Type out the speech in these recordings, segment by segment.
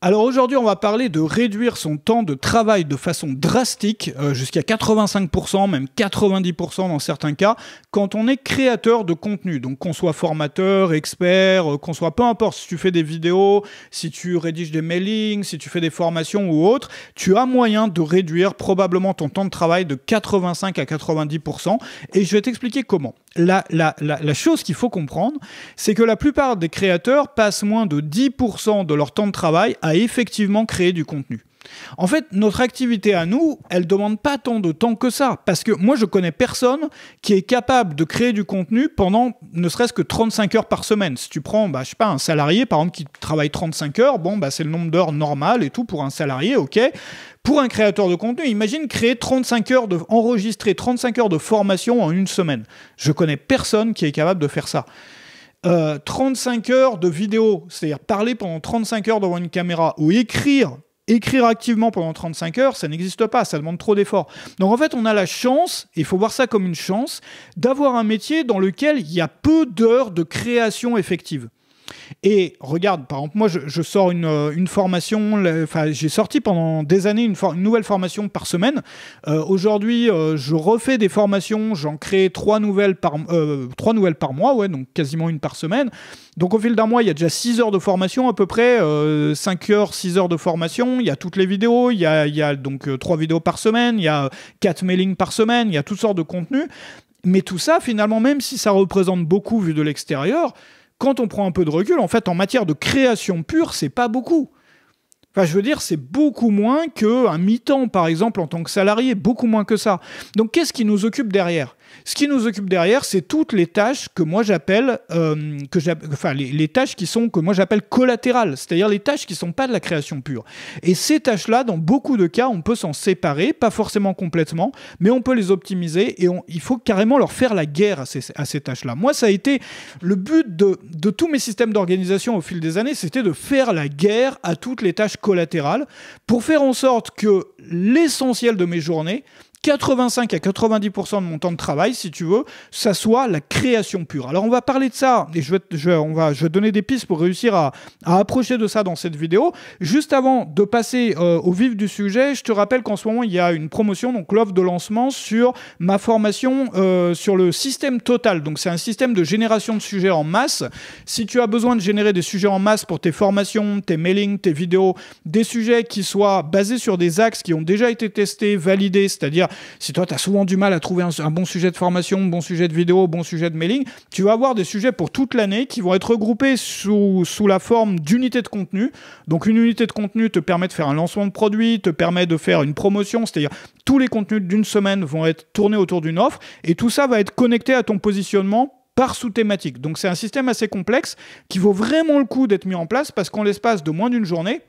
Alors aujourd'hui, on va parler de réduire son temps de travail de façon drastique, jusqu'à 85%, même 90% dans certains cas, quand on est créateur de contenu. Donc qu'on soit formateur, expert, qu'on soit peu importe, si tu fais des vidéos, si tu rédiges des mailings, si tu fais des formations ou autres, tu as moyen de réduire probablement ton temps de travail de 85 à 90%. Et je vais t'expliquer comment. La chose qu'il faut comprendre, c'est que la plupart des créateurs passent moins de 10% de leur temps de travail à effectivement créer du contenu. En fait, notre activité à nous, elle ne demande pas tant de temps que ça. Parce que moi, je connais personne qui est capable de créer du contenu pendant ne serait-ce que 35 heures par semaine. Si tu prends, je sais pas, un salarié, par exemple, qui travaille 35 heures, c'est le nombre d'heures normal et tout pour un salarié, ok. Pour un créateur de contenu, imagine créer 35 heures enregistrer 35 heures de formation en une semaine. Je connais personne qui est capable de faire ça. 35 heures de vidéo, c'est-à-dire parler pendant 35 heures devant une caméra ou écrire activement pendant 35 heures, ça n'existe pas, ça demande trop d'efforts. Donc en fait, on a la chance, et il faut voir ça comme une chance, d'avoir un métier dans lequel il y a peu d'heures de création effective. Et regarde, par exemple, moi je sors une formation, j'ai sorti pendant des années une nouvelle formation par semaine. Aujourd'hui, je refais des formations, j'en crée 3 nouvelles par mois, ouais, donc quasiment une par semaine. Donc au fil d'un mois, il y a déjà 6 heures de formation à peu près, 5 heures, 6 heures de formation, il y a toutes les vidéos, il y a donc 3 vidéos par semaine, il y a 4 mailings par semaine, il y a toutes sortes de contenus. Mais tout ça, finalement, même si ça représente beaucoup vu de l'extérieur, quand on prend un peu de recul, en fait, en matière de création pure, c'est pas beaucoup. Enfin, je veux dire, c'est beaucoup moins qu'un mi-temps, par exemple, en tant que salarié, beaucoup moins que ça. Donc, qu'est-ce qui nous occupe derrière ? Ce qui nous occupe derrière, c'est toutes les tâches que moi j'appelle, les tâches que moi j'appelle collatérales, c'est-à-dire les tâches qui ne sont pas de la création pure. Et ces tâches-là, dans beaucoup de cas, on peut s'en séparer, pas forcément complètement, mais on peut les optimiser et il faut carrément leur faire la guerre à ces tâches-là. Moi, ça a été le but de tous mes systèmes d'organisation au fil des années, c'était de faire la guerre à toutes les tâches collatérales pour faire en sorte que l'essentiel de mes journées, 85 à 90% de mon temps de travail, si tu veux, ça soit la création pure. Alors on va parler de ça, et je vais donner des pistes pour réussir à approcher de ça dans cette vidéo. Juste avant de passer au vif du sujet, je te rappelle qu'en ce moment, il y a une promotion, donc l'offre de lancement sur ma formation sur le système total. Donc c'est un système de génération de sujets en masse. Si tu as besoin de générer des sujets en masse pour tes formations, tes mailings, tes vidéos, des sujets qui soient basés sur des axes qui ont déjà été testés, validés, c'est-à-dire si toi, tu as souvent du mal à trouver un bon sujet de formation, un bon sujet de vidéo, un bon sujet de mailing, tu vas avoir des sujets pour toute l'année qui vont être regroupés sous la forme d'unités de contenu. Donc, une unité de contenu te permet de faire un lancement de produit, te permet de faire une promotion, c'est-à-dire tous les contenus d'une semaine vont être tournés autour d'une offre et tout ça va être connecté à ton positionnement par sous-thématique. Donc, c'est un système assez complexe qui vaut vraiment le coup d'être mis en place parce qu'en l'espace de moins d'une journée,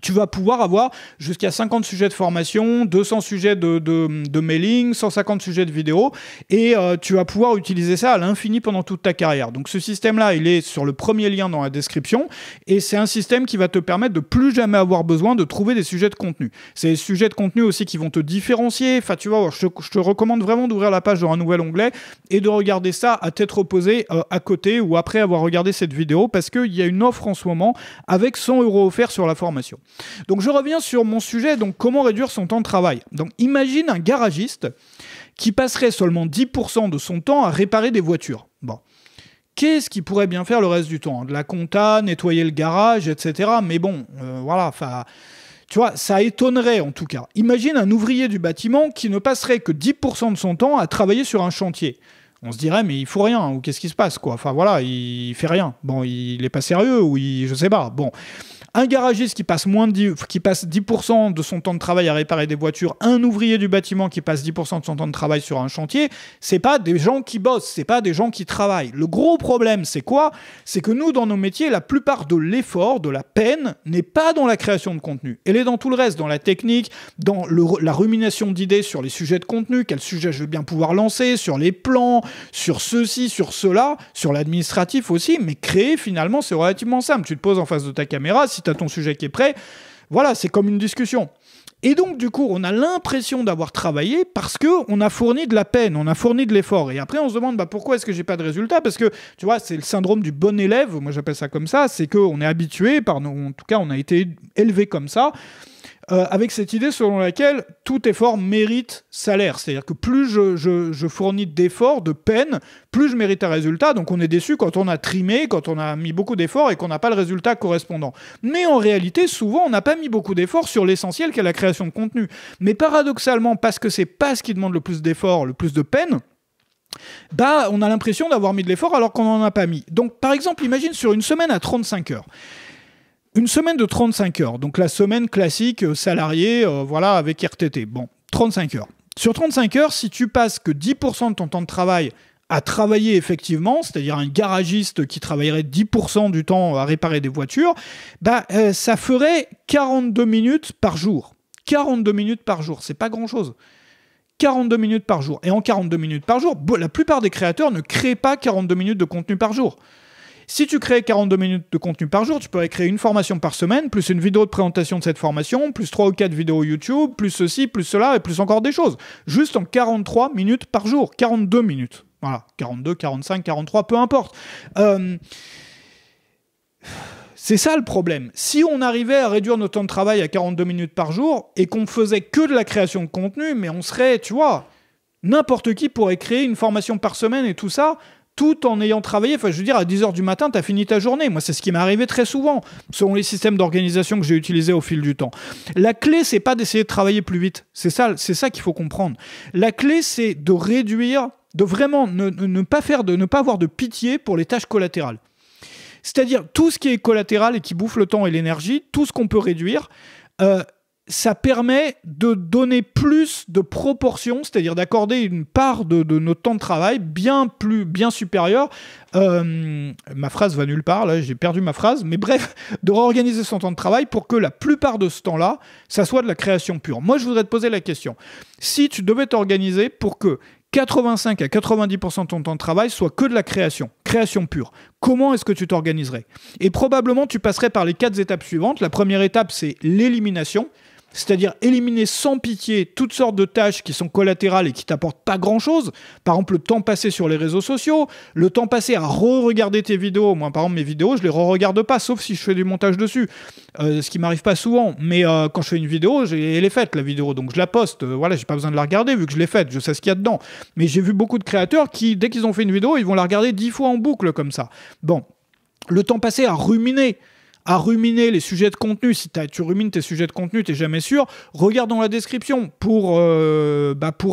tu vas pouvoir avoir jusqu'à 50 sujets de formation, 200 sujets de mailing, 150 sujets de vidéo et tu vas pouvoir utiliser ça à l'infini pendant toute ta carrière. Donc ce système-là, il est sur le premier lien dans la description et c'est un système qui va te permettre de plus jamais avoir besoin de trouver des sujets de contenu. C'est des sujets de contenu aussi qui vont te différencier. Enfin, tu vois, je te recommande vraiment d'ouvrir la page dans un nouvel onglet et de regarder ça à tête reposée à côté ou après avoir regardé cette vidéo parce qu'il y a une offre en ce moment avec 100 € offerts sur la formation. Donc je reviens sur mon sujet, donc comment réduire son temps de travail. Donc imagine un garagiste qui passerait seulement 10% de son temps à réparer des voitures. Bon, qu'est-ce qu'il pourrait bien faire le reste du temps ? De la compta, nettoyer le garage, etc. Mais bon, voilà, enfin... Tu vois, ça étonnerait en tout cas. Imagine un ouvrier du bâtiment qui ne passerait que 10% de son temps à travailler sur un chantier. On se dirait, mais il faut rien, ou qu'est-ce qui se passe, quoi ? Enfin voilà, il fait rien. Bon, il est pas sérieux, ou je sais pas. Bon. Un garagiste qui passe 10% de son temps de travail à réparer des voitures, un ouvrier du bâtiment qui passe 10% de son temps de travail sur un chantier, c'est pas des gens qui bossent, c'est pas des gens qui travaillent. Le gros problème, c'est quoi ? C'est que nous, dans nos métiers, la plupart de l'effort, de la peine, n'est pas dans la création de contenu. Elle est dans tout le reste, dans la technique, dans la rumination d'idées sur les sujets de contenu, quel sujet je vais bien pouvoir lancer, sur les plans, sur ceci, sur cela, sur l'administratif aussi, mais créer, finalement, c'est relativement simple. Tu te poses en face de ta caméra, si tu as ton sujet qui est prêt, voilà, c'est comme une discussion. Et donc, du coup, on a l'impression d'avoir travaillé parce qu'on a fourni de la peine, on a fourni de l'effort. Et après, on se demande pourquoi est-ce que j'ai pas de résultat? Parce que, tu vois, c'est le syndrome du bon élève, moi j'appelle ça comme ça, c'est qu'on est habitué, en tout cas, on a été élevé comme ça, avec cette idée selon laquelle tout effort mérite salaire. C'est-à-dire que plus je fournis d'efforts, de peine, plus je mérite un résultat. Donc on est déçu quand on a trimé, quand on a mis beaucoup d'efforts et qu'on n'a pas le résultat correspondant. Mais en réalité, souvent, on n'a pas mis beaucoup d'efforts sur l'essentiel qu'est la création de contenu. Mais paradoxalement, parce que c'est pas ce qui demande le plus d'efforts, le plus de peine, on a l'impression d'avoir mis de l'effort alors qu'on n'en a pas mis. Donc par exemple, imagine sur une semaine à 35 heures. Une semaine de 35 heures, donc la semaine classique salariée, voilà, avec RTT. Bon, 35 heures. Sur 35 heures, si tu passes que 10% de ton temps de travail à travailler effectivement, c'est-à-dire un garagiste qui travaillerait 10% du temps à réparer des voitures, ça ferait 42 minutes par jour. 42 minutes par jour, c'est pas grand-chose. 42 minutes par jour. Et en 42 minutes par jour, la plupart des créateurs ne créent pas 42 minutes de contenu par jour. Si tu crées 42 minutes de contenu par jour, tu pourrais créer une formation par semaine, plus une vidéo de présentation de cette formation, plus 3 ou 4 vidéos YouTube, plus ceci, plus cela, et plus encore des choses. Juste en 43 minutes par jour. 42 minutes. Voilà. 42, 45, 43, peu importe. C'est ça le problème. Si on arrivait à réduire notre temps de travail à 42 minutes par jour, et qu'on faisait que de la création de contenu, mais on serait, tu vois, n'importe qui pourrait créer une formation par semaine et tout ça, tout en ayant travaillé, enfin je veux dire, à 10h du matin, tu as fini ta journée. Moi, c'est ce qui m'est arrivé très souvent, selon les systèmes d'organisation que j'ai utilisés au fil du temps. La clé, c'est pas d'essayer de travailler plus vite. C'est ça qu'il faut comprendre. La clé, c'est de réduire, de vraiment ne pas avoir de pitié pour les tâches collatérales. C'est-à-dire, tout ce qui est collatéral et qui bouffe le temps et l'énergie, tout ce qu'on peut réduire, ça permet de donner plus de proportions, c'est-à-dire d'accorder une part de notre temps de travail bien supérieure. Ma phrase va nulle part, là, j'ai perdu ma phrase, mais bref, de réorganiser son temps de travail pour que la plupart de ce temps-là, ça soit de la création pure. Moi, je voudrais te poser la question. Si tu devais t'organiser pour que 85 à 90% de ton temps de travail soit que de la création pure, comment est-ce que tu t'organiserais? Et probablement, tu passerais par les 4 étapes suivantes. La première étape, c'est l'élimination. C'est-à-dire éliminer sans pitié toutes sortes de tâches qui sont collatérales et qui t'apportent pas grand-chose. Par exemple, le temps passé sur les réseaux sociaux, le temps passé à re-regarder tes vidéos. Moi, par exemple, mes vidéos, je les re-regarde pas, sauf si je fais du montage dessus. Ce qui m'arrive pas souvent. Mais quand je fais une vidéo, elle est faite, la vidéo. Donc je la poste. Voilà, j'ai pas besoin de la regarder vu que je l'ai faite. Je sais ce qu'il y a dedans. Mais j'ai vu beaucoup de créateurs qui, dès qu'ils ont fait une vidéo, ils vont la regarder 10 fois en boucle comme ça. Bon. Le temps passé à ruminer les sujets de contenu. Si tu rumines tes sujets de contenu, tu n'es jamais sûr. Regarde dans la description pour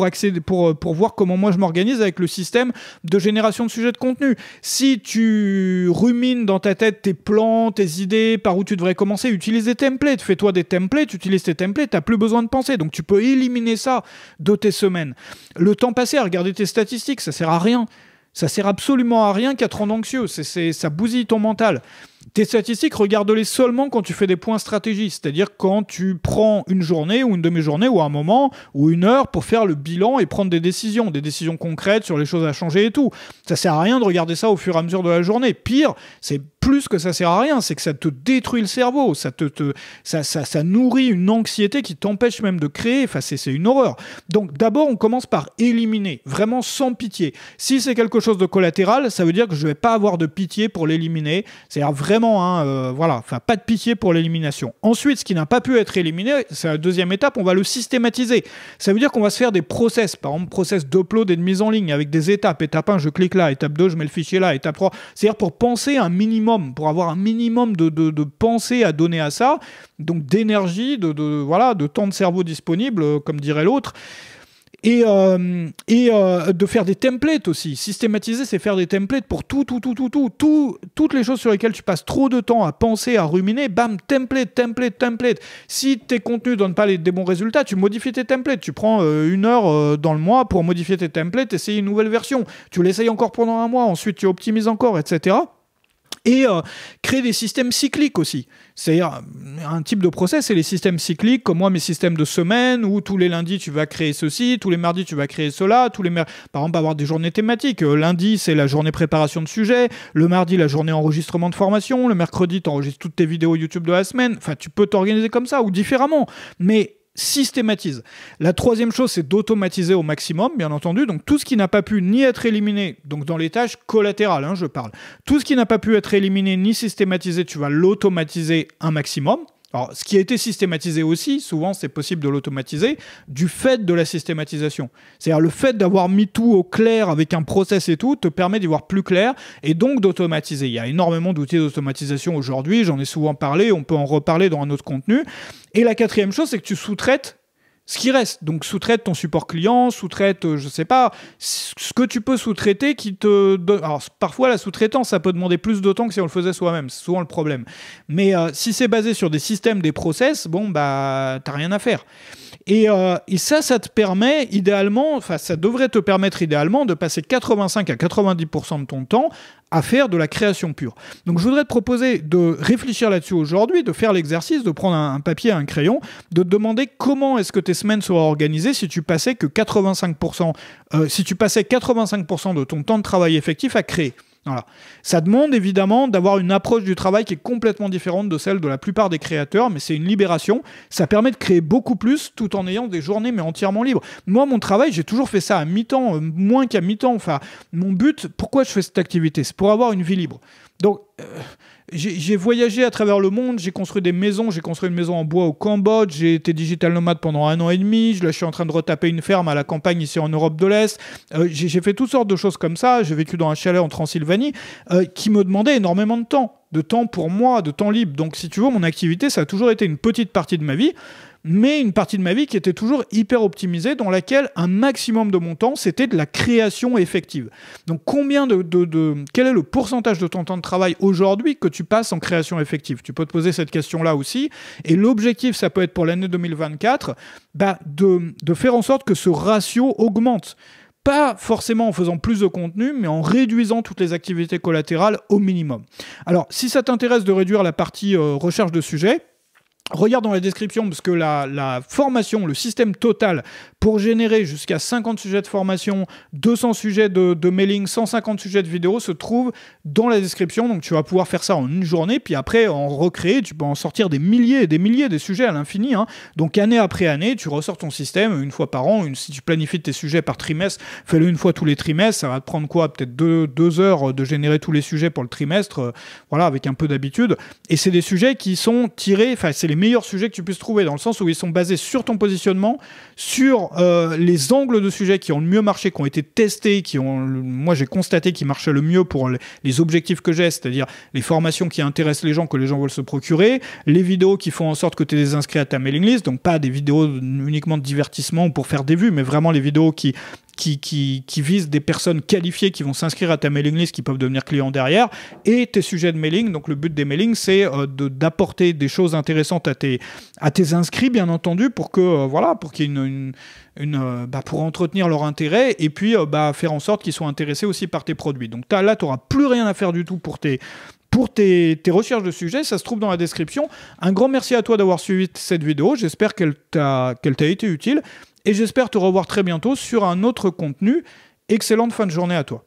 accéder, pour voir comment moi je m'organise avec le système de génération de sujets de contenu. Si tu rumines dans ta tête tes plans, tes idées, par où tu devrais commencer, utilise des templates. Fais-toi des templates, utilise tes templates, tu n'as plus besoin de penser. Donc tu peux éliminer ça de tes semaines. Le temps passé à regarder tes statistiques, ça sert à rien. Ça sert absolument à rien qu'à te rendre anxieux. Ça bousille ton mental. Tes statistiques, regarde-les seulement quand tu fais des points stratégiques, c'est-à-dire quand tu prends une journée ou une demi-journée ou un moment ou une heure pour faire le bilan et prendre des décisions concrètes sur les choses à changer et tout. Ça sert à rien de regarder ça au fur et à mesure de la journée. Pire, c'est plus que ça sert à rien, c'est que ça te détruit le cerveau, ça nourrit une anxiété qui t'empêche même de créer, enfin c'est une horreur. Donc d'abord on commence par éliminer, vraiment sans pitié. Si c'est quelque chose de collatéral, ça veut dire que je vais pas avoir de pitié pour l'éliminer, c'est-à-dire vraiment, voilà, enfin pas de pitié pour l'élimination. Ensuite, ce qui n'a pas pu être éliminé, c'est la deuxième étape, on va le systématiser. Ça veut dire qu'on va se faire des process, par exemple process d'upload et de mise en ligne avec des étapes. Étape 1, je clique là, étape 2, je mets le fichier là, étape 3, c'est-à-dire pour penser un minimum, pour avoir un minimum de pensée à donner à ça, donc d'énergie, de temps de cerveau disponible, comme dirait l'autre, et de faire des templates aussi. Systématiser, c'est faire des templates pour toutes les choses sur lesquelles tu passes trop de temps à penser, à ruminer, bam, template. Si tes contenus ne donnent pas des bons résultats, tu modifies tes templates. Tu prends 1 heure dans le mois pour modifier tes templates, essayer une nouvelle version. Tu l'essayes encore pendant 1 mois, ensuite tu optimises encore, etc. Et créer des systèmes cycliques aussi. C'est-à-dire, un type de process, c'est les systèmes cycliques, comme moi, mes systèmes de semaine, où tous les lundis, tu vas créer ceci, tous les mardis, tu vas créer cela, par exemple, avoir des journées thématiques. Lundi, c'est la journée préparation de sujet, le mardi, la journée enregistrement de formation, le mercredi, tu enregistres toutes tes vidéos YouTube de la semaine. Enfin, tu peux t'organiser comme ça, ou différemment. Mais systématise. La troisième chose, c'est d'automatiser au maximum, bien entendu. Donc tout ce qui n'a pas pu ni être éliminé, donc dans les tâches collatérales, je parle. Tout ce qui n'a pas pu être éliminé ni systématisé, tu vas l'automatiser un maximum. Alors, ce qui a été systématisé aussi, souvent c'est possible de l'automatiser, du fait de la systématisation. C'est-à-dire le fait d'avoir mis tout au clair avec un process et tout, te permet d'y voir plus clair et donc d'automatiser. Il y a énormément d'outils d'automatisation aujourd'hui, j'en ai souvent parlé, on peut en reparler dans un autre contenu. Et la quatrième chose, c'est que tu sous-traites ce qui reste. Donc sous-traite ton support client, sous-traite, je sais pas, ce que tu peux sous-traiter qui te donne... Alors parfois la sous-traitance, ça peut demander plus de temps que si on le faisait soi-même, c'est souvent le problème. Mais si c'est basé sur des systèmes, des process, bon bah t'as rien à faire. Et ça te permet idéalement, enfin ça devrait te permettre idéalement de passer 85 à 90% de ton temps à faire de la création pure. Donc je voudrais te proposer de réfléchir là-dessus aujourd'hui, de faire l'exercice, de prendre un papier et un crayon, de te demander comment est-ce que tes semaines seraient organisées si tu passais que 85%, si tu passais 85% de ton temps de travail effectif à créer. Voilà. Ça demande évidemment d'avoir une approche du travail qui est complètement différente de celle de la plupart des créateurs, mais c'est une libération. Ça permet de créer beaucoup plus tout en ayant des journées mais entièrement libres. Moi, mon travail, j'ai toujours fait ça à mi-temps, moins qu'à mi-temps. Enfin, mon but, pourquoi je fais cette activité? C'est pour avoir une vie libre. Donc, j'ai voyagé à travers le monde, j'ai construit des maisons, j'ai construit une maison en bois au Cambodge, j'ai été digital nomade pendant 1 an et demi, là je suis en train de retaper une ferme à la campagne ici en Europe de l'Est, j'ai fait toutes sortes de choses comme ça, j'ai vécu dans un chalet en Transylvanie, qui me demandait énormément de temps pour moi, de temps libre. Donc si tu veux, mon activité, ça a toujours été une petite partie de ma vie, mais une partie de ma vie qui était toujours hyper optimisée, dans laquelle un maximum de mon temps, c'était de la création effective. Donc quel est le pourcentage de ton temps de travail aujourd'hui que tu passes en création effective? Tu peux te poser cette question-là aussi. Et l'objectif, ça peut être pour l'année 2024, de faire en sorte que ce ratio augmente. Pas forcément en faisant plus de contenu, mais en réduisant toutes les activités collatérales au minimum. Alors, si ça t'intéresse de réduire la partie recherche de sujets, regarde dans la description, parce que la formation, le système total pour générer jusqu'à 50 sujets de formation, 200 sujets de mailing, 150 sujets de vidéo se trouve dans la description. Donc tu vas pouvoir faire ça en une journée, puis après en recréer, tu peux en sortir des milliers et des milliers, des sujets à l'infini. Donc année après année, tu ressors ton système une fois par an. Si tu planifies tes sujets par trimestre, fais-le une fois tous les trimestres. Ça va te prendre quoi? Peut-être 2 heures de générer tous les sujets pour le trimestre, voilà, avec un peu d'habitude. Et c'est des sujets qui sont tirés, enfin c'est les meilleurs sujets que tu puisses trouver, dans le sens où ils sont basés sur ton positionnement, sur les angles de sujets qui ont le mieux marché, qui ont été testés, moi j'ai constaté qu'ils marchaient le mieux pour les objectifs que j'ai, c'est-à-dire les formations qui intéressent les gens, que les gens veulent se procurer, les vidéos qui font en sorte que tu les inscris à ta mailing list, donc pas des vidéos uniquement de divertissement ou pour faire des vues, mais vraiment les vidéos qui visent des personnes qualifiées qui vont s'inscrire à ta mailing list, qui peuvent devenir clients derrière, et tes sujets de mailing. Donc le but des mailings, c'est d'apporter des choses intéressantes à tes inscrits, bien entendu, pour que pour qu'il y ait pour entretenir leur intérêt, et puis faire en sorte qu'ils soient intéressés aussi par tes produits. Donc là, tu n'auras plus rien à faire du tout pour tes recherches de sujets, ça se trouve dans la description. Un grand merci à toi d'avoir suivi cette vidéo, j'espère qu'elle t'a été utile, et j'espère te revoir très bientôt sur un autre contenu. Excellente fin de journée à toi.